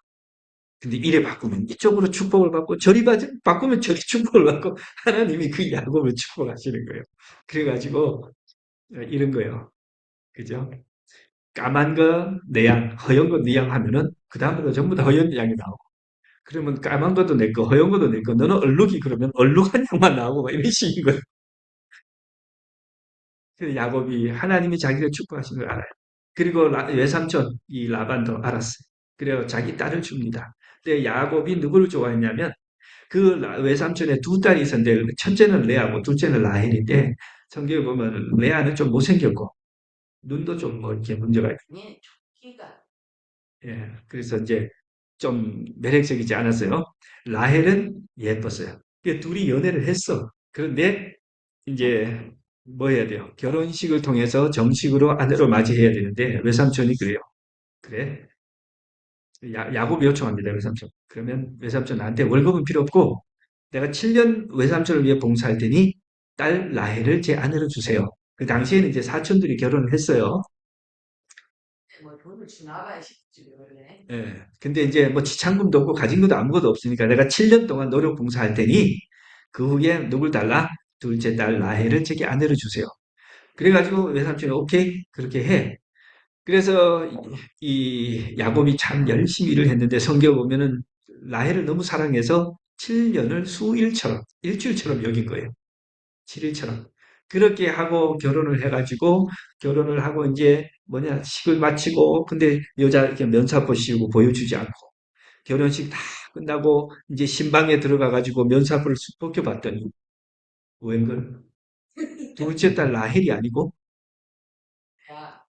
근데 이래 바꾸면 이쪽으로 축복을 받고 저리 바꾸면 저리 축복을 받고 하나님이 그 야곱을 축복하시는 거예요. 그래가지고 이런 거예요. 그죠? 까만 거 내 양, 허연 거 네 양 하면은 그 다음부터 전부 다 허연 양이 나오고 그러면 까만 것도 내 거, 허연 것도 내 거, 너는 얼룩이 그러면 얼룩한 양만 나오고 막 이런 식인 거예요. 그 야곱이 하나님이 자기를 축복하신 걸 알아요. 그리고 외삼촌 이 라반도 알았어요. 그래서 자기 딸을 줍니다. 근데 야곱이 누구를 좋아했냐면 그 외삼촌에 두 딸이 있었는데 첫째는 레아고 둘째는 라헬인데 성경에 보면 레아는 좀 못생겼고 눈도 좀 뭐 이렇게 문제가 있고 아니, 좋기가. 예, 그래서 이제 좀 매력적이지 않았어요. 라헬은 예뻤어요. 그 둘이 연애를 했어. 그런데 이제 뭐 해야 돼요? 결혼식을 통해서 정식으로 아내로 맞이해야 되는데 외삼촌이 그래요. 그래? 야곱이 요청합니다. 외삼촌. 그러면 외삼촌 나한테 월급은 필요 없고 내가 7년 외삼촌을 위해 봉사할 테니 딸 라헬을 제 아내로 주세요. 그 당시에는 이제 사촌들이 결혼을 했어요. 뭐 돈을 주나 봐야 싶지, 원래. 예. 근데 이제 뭐 지참금도 없고 가진 것도 아무것도 없으니까 내가 7년 동안 노력 봉사할 테니 그 후에 누굴 달라? 둘째 딸 라헬을 제게 아내로 주세요. 그래가지고 외삼촌이 오케이 그렇게 해. 그래서 이 야곱이 참 열심히 일을 했는데 성경 보면은 라헬을 너무 사랑해서 7년을 수일처럼 일주일처럼 여긴 거예요. 7일처럼. 그렇게 하고 결혼을 해가지고 결혼을 하고 이제 뭐냐 식을 마치고 근데 여자 이렇게 면사포 씌우고 보여주지 않고 결혼식 다 끝나고 이제 신방에 들어가가지고 면사포를 쑥 벗겨봤더니 웬걸 둘째 딸 라헬이 아니고 야,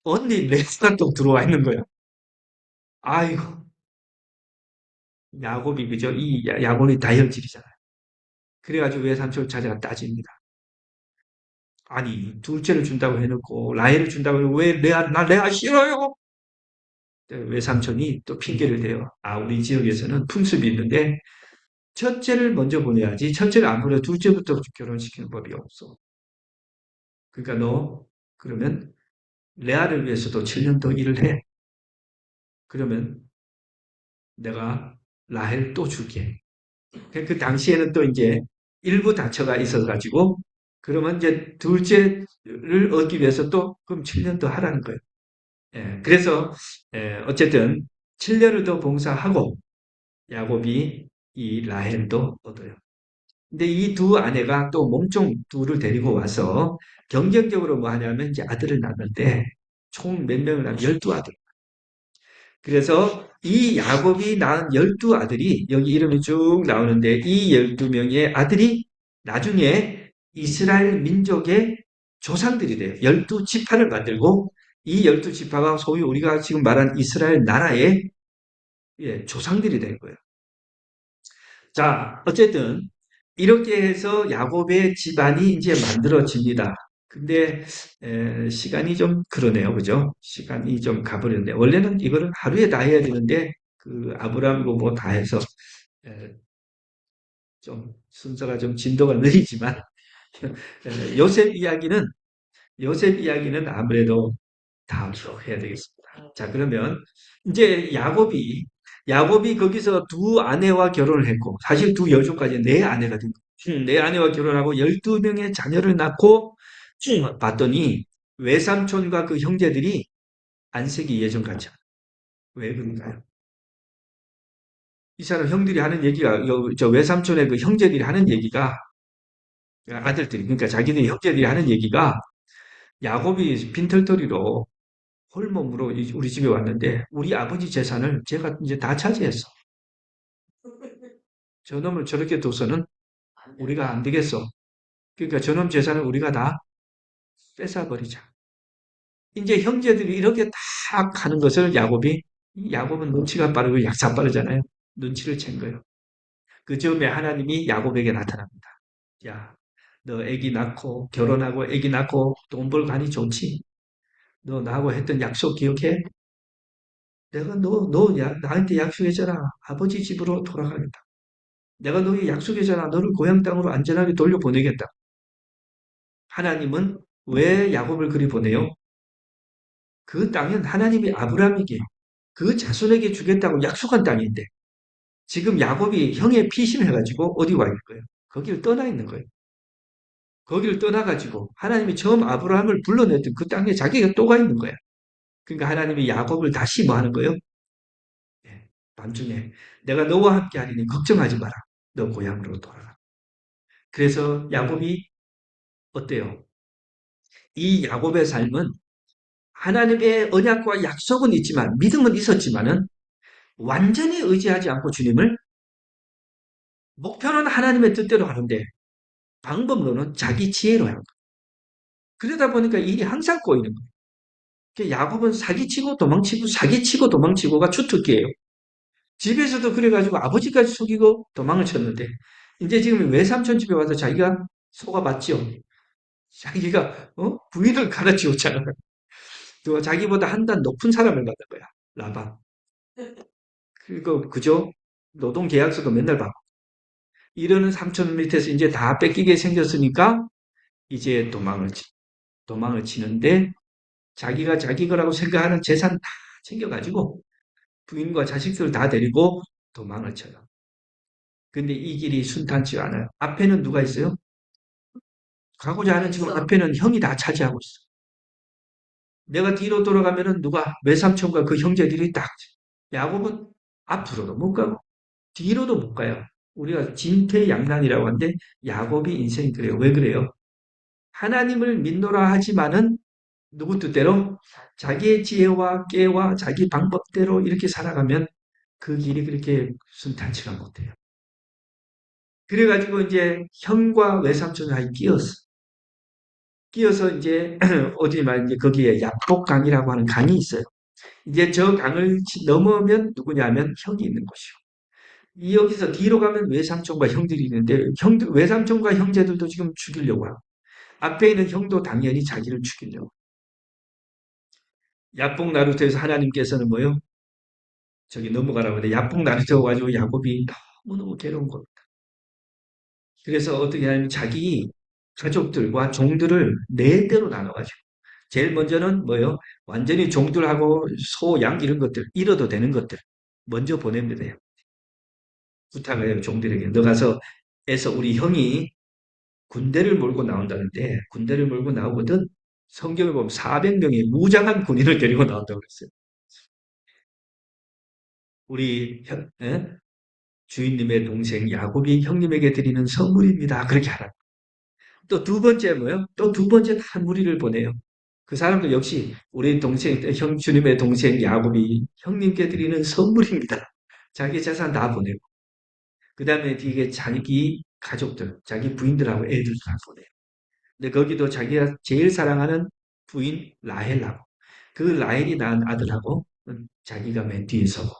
언니 레스가 또 들어와 있는 거야. 아이고 야곱이 그죠? 이 야곱이 다혈질이잖아요. 그래가지고 외삼촌 찾아가 따집니다. 아니 둘째를 준다고 해놓고 라헬을 준다고 해놓고 왜 나 레아 싫어요? 외삼촌이 또 핑계를 대요. 아, 우리 지역에서는 풍습이 있는데, 첫째를 먼저 보내야지. 첫째를 안 보내 둘째부터 결혼시키는 법이 없어. 그러니까 너, 그러면, 레아를 위해서도 7년 더 일을 해. 그러면 내가 라헬 또 줄게. 그 당시에는 또 이제 일부 다처가 있어가지고, 그러면 이제 둘째를 얻기 위해서 또 그럼 7년 더 하라는 거예요. 예, 그래서 어쨌든 7년을 더 봉사하고 야곱이 이 라헬도 얻어요. 근데 이 두 아내가 또 몸종 둘을 데리고 와서 경쟁적으로 뭐 하냐면 이제 아들을 낳는데 총 몇 명을 낳으면 12아들. 그래서 이 야곱이 낳은 12아들이 여기 이름이 쭉 나오는데 이 12명의 아들이 나중에 이스라엘 민족의 조상들이 돼요. 12지파를 만들고 이 12지파가 소위 우리가 지금 말한 이스라엘 나라의 조상들이 된 거예요. 자, 어쨌든 이렇게 해서 야곱의 집안이 이제 만들어집니다. 근데 시간이 좀 그러네요, 그죠? 시간이 좀 가버렸는데 원래는 이거를 하루에 다 해야 되는데 그 아브라함이고 뭐 다 해서 에, 좀 순서가 좀 진도가 느리지만 요셉 이야기는 요셉 이야기는 아무래도 다음 주로 해야 되겠습니다. 자, 그러면 이제 야곱이 거기서 두 아내와 결혼을 했고, 사실 두 여종까지 네 아내가 된 거예요. 네 아내와 결혼하고 12명의 자녀를 낳고, 봤더니 외삼촌과 그 형제들이 안색이 예전 같지 않아요. 왜 그런가요? 이 사람 형들이 하는 얘기가, 저 외삼촌의 그 형제들이 하는 얘기가, 아들들이, 그러니까 자기네 형제들이 하는 얘기가, 야곱이 빈털터리로 홀몸으로 우리 집에 왔는데 우리 아버지 재산을 제가 이제 다 차지했어. 저놈을 저렇게 둬서는 안 우리가 안 된다. 되겠어. 그러니까 저놈 재산을 우리가 다 뺏어버리자. 이제 형제들이 이렇게 딱 하는 것을 야곱은 눈치가 빠르고 약사 빠르잖아요. 눈치를 챈 거예요. 그 즈음에 하나님이 야곱에게 나타납니다. 야, 너 아기 낳고 결혼하고 아기 낳고 돈 벌 가니 좋지? 너 나하고 했던 약속 기억해? 내가 나한테 약속했잖아. 아버지 집으로 돌아가겠다. 내가 너희 약속했잖아. 너를 고향 땅으로 안전하게 돌려보내겠다. 하나님은 왜 야곱을 그리 보내요? 그 땅은 하나님이 아브라함에게 그 자손에게 주겠다고 약속한 땅인데 지금 야곱이 형의 피신해가지고 어디 와 있는 거예요? 거기를 떠나 있는 거예요. 거기를 떠나가지고 하나님이 처음 아브라함을 불러냈던 그 땅에 자기가 또 가 있는 거야. 그러니까 하나님이 야곱을 다시 뭐 하는 거예요? 예, 밤중에 내가 너와 함께 하리니 걱정하지 마라. 너 고향으로 돌아가. 그래서 야곱이 어때요? 이 야곱의 삶은 하나님의 언약과 약속은 있지만 믿음은 있었지만은 완전히 의지하지 않고 주님을 목표는 하나님의 뜻대로 하는데 방법론은 자기 지혜로 하는 거예요. 그러다 보니까 일이 항상 꼬이는 거예요. 그러니까 야곱은 사기치고 도망치고 사기치고 도망치고가 주특기예요. 집에서도 그래가지고 아버지까지 속이고 도망을 쳤는데 이제 지금 외삼촌 집에 와서 자기가 속아봤죠. 자기가 부인을 갈아치웠잖아요. 또 자기보다 한 단 높은 사람을 만난 거야. 라반. 그리고 그죠? 노동 계약서도 맨날 받고 이러는 삼촌 밑에서 이제 다 뺏기게 생겼으니까 이제 도망을 치는데 자기가 자기 거라고 생각하는 재산 다 챙겨가지고 부인과 자식들 다 데리고 도망을 쳐요. 근데 이 길이 순탄치 않아요. 앞에는 누가 있어요? 가고자 누가 하는 지금 있어? 앞에는 형이 다 차지하고 있어. 내가 뒤로 돌아가면은 누가 외삼촌과 그 형제들이 딱 야곱은 앞으로도 못 가고 뒤로도 못 가요. 우리가 진퇴양난이라고 하는데 야곱이 인생이 그래요. 왜 그래요? 하나님을 믿노라 하지만은 누구 뜻대로 자기의 지혜와 깨와 자기 방법대로 이렇게 살아가면 그 길이 그렇게 순탄치가 못해요. 그래가지고 이제 형과 외삼촌 사이 끼었어. 끼어서 이제 어디 말 이제 거기에 야복강이라고 하는 강이 있어요. 이제 저 강을 넘으면 누구냐면 형이 있는 곳이요. 여기서 뒤로 가면 외삼촌과 형들이 있는데 외삼촌과 형제들도 지금 죽이려고 하고 앞에 있는 형도 당연히 자기를 죽이려고. 야복 나루터에서 하나님께서는 뭐요? 저기 넘어가라고 그래. 야복 나루터 가지고 야곱이 너무너무 괴로운 겁니다. 그래서 어떻게 하냐면 자기 가족들과 종들을 네 대로 나눠가지고 제일 먼저는 뭐요? 완전히 종들하고 소, 양 이런 것들 잃어도 되는 것들 먼저 보냅니다. 부탁을 해요, 종들에게. 너 가서 에서 우리 형이 군대를 몰고 나온다는데 군대를 몰고 나오거든 성경에 보면 400명의 무장한 군인을 데리고 나온다고 그랬어요. 우리 주인님의 동생 야곱이 형님에게 드리는 선물입니다. 그렇게 하라. 또 두 번째 뭐요? 또 두 번째 다 무리를 보내요. 그 사람도 역시 우리 동생, 형, 주님의 동생 야곱이 형님께 드리는 선물입니다. 자기 재산 다 보내고. 그 다음에 뒤에 자기 가족들, 자기 부인들하고 애들 다 보내요. 근데 거기도 자기가 제일 사랑하는 부인 라헬하고 그 라헬이 낳은 아들하고 자기가 맨 뒤에 서고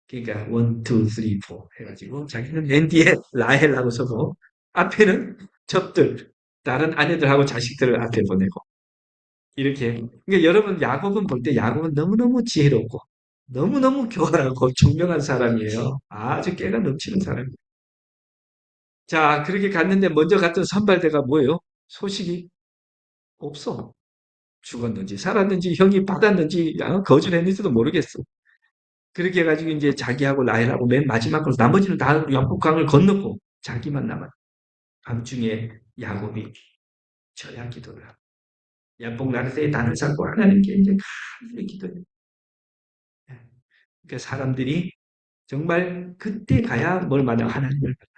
그러니까 원, 투, 쓰리, 포 해가지고 자기는 맨 뒤에 라헬하고 서고 앞에는 접들 다른 아내들하고 자식들을 앞에 보내고 이렇게 그러니까 여러분 야곱은 볼 때 야곱은 너무너무 지혜롭고 너무너무 교활하고 총명한 사람이에요. 아주 깨가 넘치는 사람이에요. 자 그렇게 갔는데 먼저 갔던 선발대가 뭐예요? 소식이 없어. 죽었는지 살았는지 형이 받았는지 거절했는지도 모르겠어. 그렇게 해가지고 이제 자기하고 라헬하고 맨 마지막으로 나머지는 다 약국강을 건너고 자기만 남았. 밤중에 야곱이 절약 기도를 하고 야복 나르세의 단을 쌓고 하나님께 이제 간절히 기도해요. 그러니까 사람들이 정말 그때 가야 뭘 만나 하나님을 만나.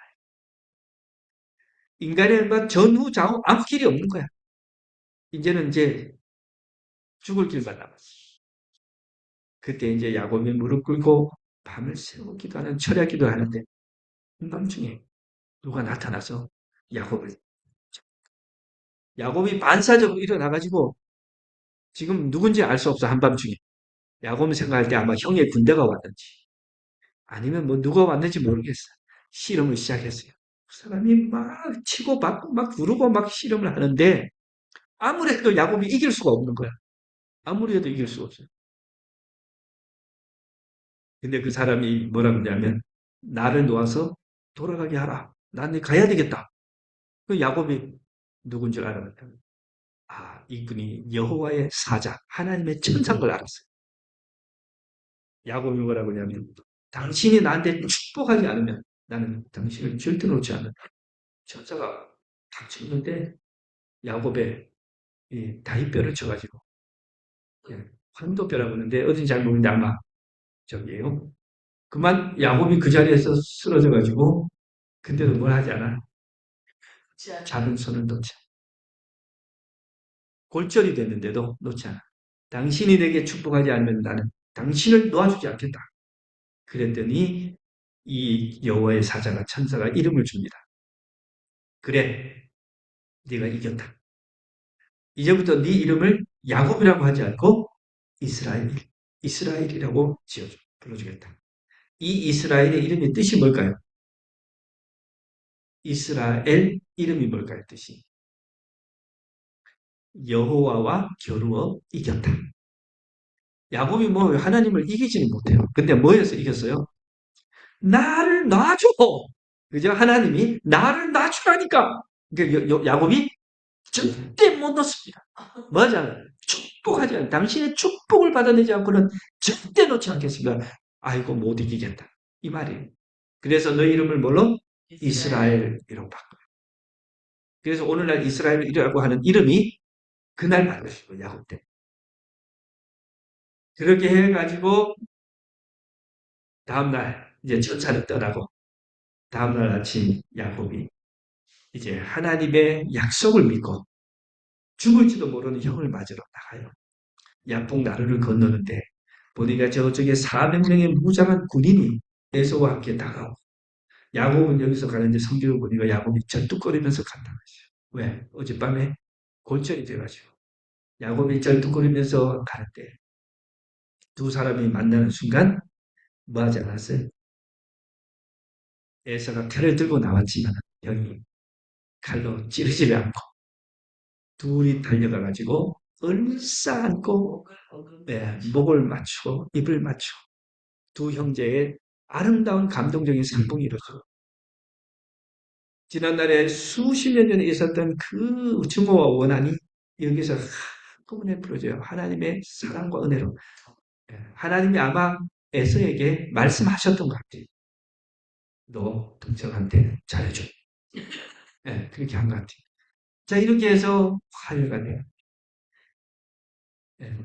인간의 막 전후 좌우 아무 길이 없는 거야. 이제는 이제 죽을 길만 남았어. 그때 이제 야곱이 무릎 꿇고 밤을 새고 기도하는 철야 기도하는데 한밤중에 누가 나타나서 야곱을 야곱이 반사적으로 일어나가지고 지금 누군지 알 수 없어 한밤중에 야곱은 생각할 때 아마 형의 군대가 왔는지 아니면 뭐 누가 왔는지 모르겠어 씨름을 시작했어요. 그 사람이 막 치고 받고 막 누르고 막 씨름을 하는데 아무래도 야곱이 이길 수가 없는 거야. 아무리 해도 이길 수가 없어요. 근데 그 사람이 뭐라 그러냐면 나를 놓아서 돌아가게 하라. 난 가야 되겠다. 그 야곱이 누군 줄 알았다. 아, 이분이 여호와의 사자, 하나님의 천사인 걸 알았어요. 야곱이 뭐라고 하냐면 당신이 나한테 축복하지 않으면 나는 당신을 절대 놓지 않는다. 천사가 닥쳤는데 야곱의 이 다리뼈를 쳐가지고 황도뼈라고 하는데 어딘지 잘 모르는데 아마 저기에요. 그만 야곱이 그 자리에서 쓰러져가지고 근데도 뭘 하지 않아? 잡은 손을 놓지 않아. 골절이 됐는데도 놓지 않아. 당신이 내게 축복하지 않으면 나는 당신을 놓아주지 않겠다. 그랬더니 이 여호와의 사자가 천사가 이름을 줍니다. 그래, 네가 이겼다. 이제부터 네 이름을 야곱이라고 하지 않고 이스라엘, 이스라엘이라고 지어줘 불러주겠다. 이 이스라엘의 이름의 뜻이 뭘까요? 이스라엘 이름이 뭘까요? 뜻이 여호와와 겨루어 이겼다. 야곱이 뭐 하나님을 이기지는 못해요. 근데 뭐에서 이겼어요? 나를 놔줘. 그죠? 하나님이 나를 놔주라니까. 그러니까 야곱이 절대 못 넣습니다. 맞아요. 축복하지 않아요. 당신의 축복을 받아내지 않고는 절대 놓지 않겠습니다. 아이고, 못 이기겠다. 이 말이에요. 그래서 너 이름을 뭘로? 이스라엘이라고 바꿔요. 그래서 오늘날 이스라엘이라고 하는 이름이 그날 만드시고, 야곱 때. 그렇게 해가지고, 다음날, 이제 천사를 떠나고, 다음날 아침 야곱이 이제 하나님의 약속을 믿고 죽을지도 모르는 형을 맞으러 나가요. 양봉 나루를 건너는데 보니까 저쪽에 400명의 무장한 군인이 에서와 함께 다가오고 야곱은 여기서 가는데 성경을 보니까 야곱이 절뚝거리면서 간다고 했어요. 왜? 어젯밤에 골절이 돼가지고 야곱이 절뚝거리면서 가는데 두 사람이 만나는 순간 뭐 하지 않았어요? 에서가 칼을 들고 나왔지만 형이 칼로 찌르지를 않고 둘이 달려가가지고 얼싸안고 목을 맞추고 입을 맞추고 두 형제의 아름다운 감동적인 상봉이 이루어져. 지난날에 수십 년 전에 있었던 그 증오와 원한이 여기서 한꺼번에 풀어져요. 하나님의 사랑과 은혜로. 하나님이 아마 에서에게 말씀하셨던 것 같아요. 너 동생한테 잘해줘. 예, 그렇게 한 것 같아요. 자, 이렇게 해서 화해가 돼요. 예.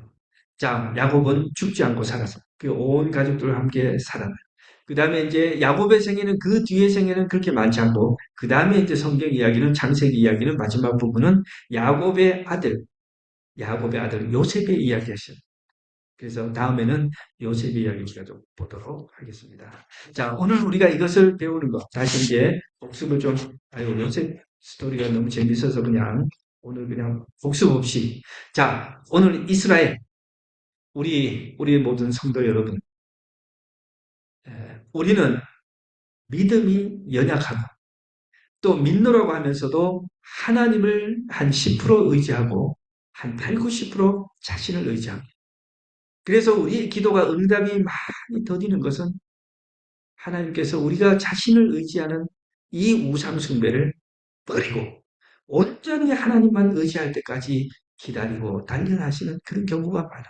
자, 야곱은 죽지 않고 살아서 그 온 가족들과 함께 살아나요. 그 다음에 이제 야곱의 생애는 그 뒤의 생애는 그렇게 많지 않고 그 다음에 이제 성경 이야기는 창세기 이야기는 마지막 부분은 야곱의 아들 야곱의 아들 요셉의 이야기하시죠. 그래서 다음에는 요셉의 이야기를 좀 보도록 하겠습니다. 자, 오늘 우리가 이것을 배우는 것 다시 이제 복습을 좀 아유 요셉 스토리가 너무 재밌어서 그냥 오늘 그냥 복습 없이 자 오늘 이스라엘 우리 모든 성도 여러분 우리는 믿음이 연약하고 또 믿노라고 하면서도 하나님을 한 10% 의지하고 한 8, 90% 자신을 의지하고 그래서 우리의 기도가 응답이 많이 더디는 것은 하나님께서 우리가 자신을 의지하는 이 우상숭배를 버리고 온전히 하나님만 의지할 때까지 기다리고 단련하시는 그런 경우가 많아요.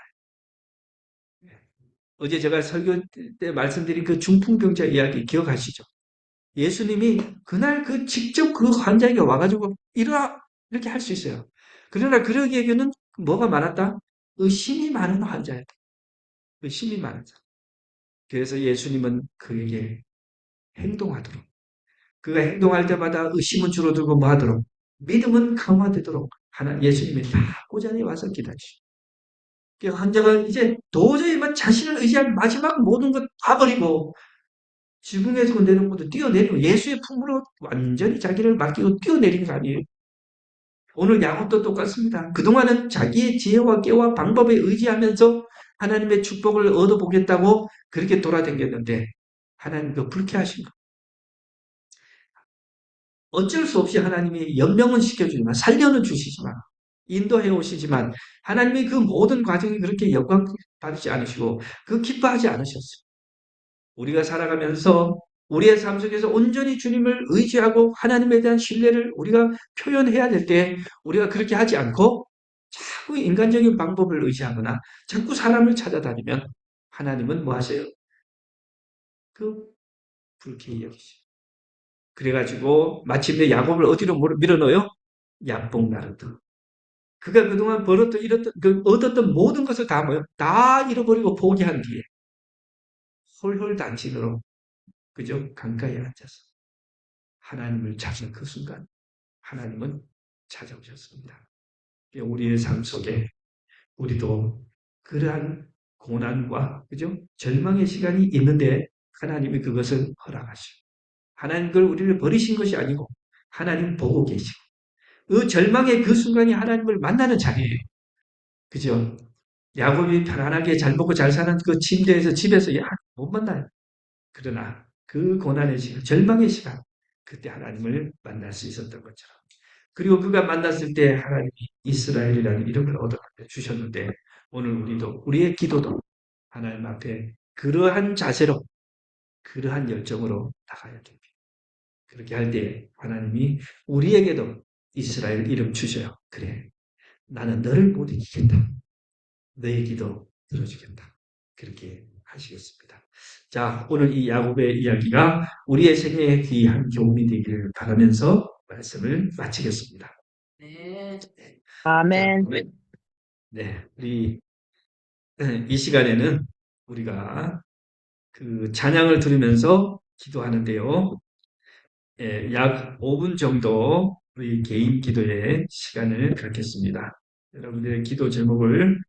어제 제가 설교 때 말씀드린 그 중풍병자 이야기 기억하시죠? 예수님이 그날 그 직접 그 환자에게 와가지고 일어나 이렇게 할 수 있어요. 그러나 그러기에는 뭐가 많았다? 의심이 많은 환자였다. 의심이 많은 자. 그래서 예수님은 그에게 행동하도록 그가 행동할 때마다 의심은 줄어들고 뭐 하도록 믿음은 강화되도록 하나 예수님이 다 고전에 와서 기다리시고 그 환자가 이제 도저히 자신을 의지한 마지막 모든 것 다 버리고 지붕에서 내려온 것도 뛰어내리고 예수의 품으로 완전히 자기를 맡기고 뛰어내린 거 아니에요. 오늘 야곱도 똑같습니다. 그동안은 자기의 지혜와 깨와 방법에 의지하면서 하나님의 축복을 얻어보겠다고 그렇게 돌아다녔는데 하나님 그 불쾌하신 거. 어쩔 수 없이 하나님이 연명은 시켜주지만 살려는 주시지만 인도해 오시지만 하나님이 그 모든 과정이 그렇게 영광 받지 않으시고 그 기뻐하지 않으셨어요. 우리가 살아가면서 우리의 삶 속에서 온전히 주님을 의지하고 하나님에 대한 신뢰를 우리가 표현해야 될 때 우리가 그렇게 하지 않고 자꾸 인간적인 방법을 의지하거나 자꾸 사람을 찾아다니면 하나님은 뭐 하세요? 그 불쾌히 여기시죠. 그래가지고 마침내 야곱을 어디로 밀어넣어요? 약봉나루터. 그가 그동안 벌었던 잃었던 얻었던 모든 것을 다 뭐요? 다 잃어버리고 포기한 뒤에 홀홀단신으로 그저 강가에 앉아서 하나님을 찾는 그 순간 하나님은 찾아오셨습니다. 우리의 삶 속에 우리도 그러한 고난과 그죠? 절망의 시간이 있는데 하나님이 그것을 허락하시고 하나님 그걸 우리를 버리신 것이 아니고 하나님 보고 계시고 그 절망의 그 순간이 하나님을 만나는 자리예요. 그죠? 야곱이 편안하게 잘 먹고 잘 사는 그 침대에서 집에서 못 만나요. 그러나 그 고난의 시간, 절망의 시간, 그때 하나님을 만날 수 있었던 것처럼. 그리고 그가 만났을 때 하나님이 이스라엘이라는 이름을 얻어 주셨는데 오늘 우리도 우리의 기도도 하나님 앞에 그러한 자세로 그러한 열정으로 나가야 됩니다. 그렇게 할 때 하나님이 우리에게도 이스라엘 이름 주셔요. 그래, 나는 너를 못 이기겠다. 너의 기도 들어주겠다. 그렇게 하시겠습니다. 자, 오늘 이 야곱의 이야기가 우리의 생애에 귀한 교훈이 되기를 바라면서 말씀을 마치겠습니다. 네. 자, 아멘. 네, 우리 이 시간에는 우리가 그 찬양을 들으면서 기도하는데요. 예, 약 5분 정도 우리 개인 기도의 시간을 갖겠습니다. 여러분들의 기도 제목을